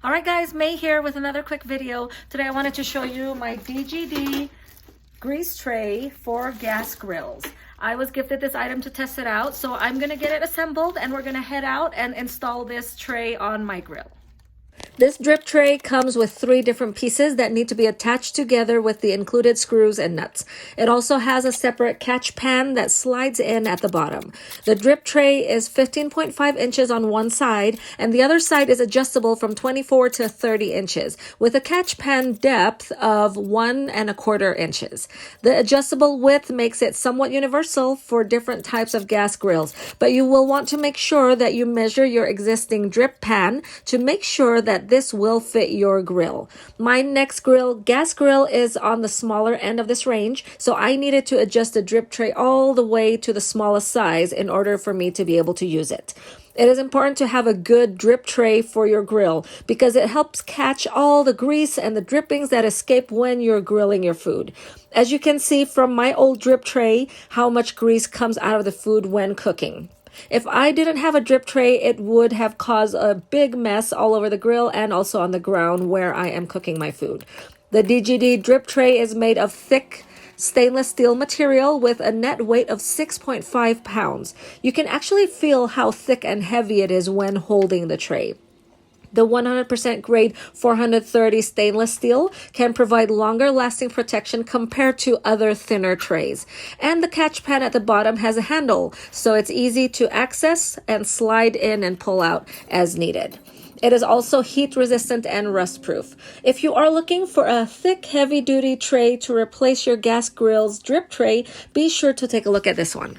All right guys, May here with another quick video. Today I wanted to show you my DGD grease tray for gas grills. I was gifted this item to test it out, so I'm gonna get it assembled and we're gonna head out and install this tray on my grill. This drip tray comes with 3 different pieces that need to be attached together with the included screws and nuts. It also has a separate catch pan that slides in at the bottom. The drip tray is 15.5 inches on one side, and the other side is adjustable from 24 to 30 inches, with a catch pan depth of 1¼ inches. The adjustable width makes it somewhat universal for different types of gas grills, but you will want to make sure that you measure your existing drip pan to make sure that this will fit your grill. My next gas grill is on the smaller end of this range, so I needed to adjust the drip tray all the way to the smallest size in order for me to be able to use it. It is important to have a good drip tray for your grill because it helps catch all the grease and the drippings that escape when you're grilling your food. As you can see from my old drip tray, how much grease comes out of the food when cooking. If I didn't have a drip tray, it would have caused a big mess all over the grill and also on the ground where I am cooking my food. The DGD drip tray is made of thick stainless steel material with a net weight of 6.5 pounds. You can actually feel how thick and heavy it is when holding the tray. The 100% grade 430 stainless steel can provide longer lasting protection compared to other thinner trays. And the catch pan at the bottom has a handle, so it's easy to access and slide in and pull out as needed. It is also heat resistant and rust proof. If you are looking for a thick, heavy duty tray to replace your gas grill's drip tray, be sure to take a look at this one.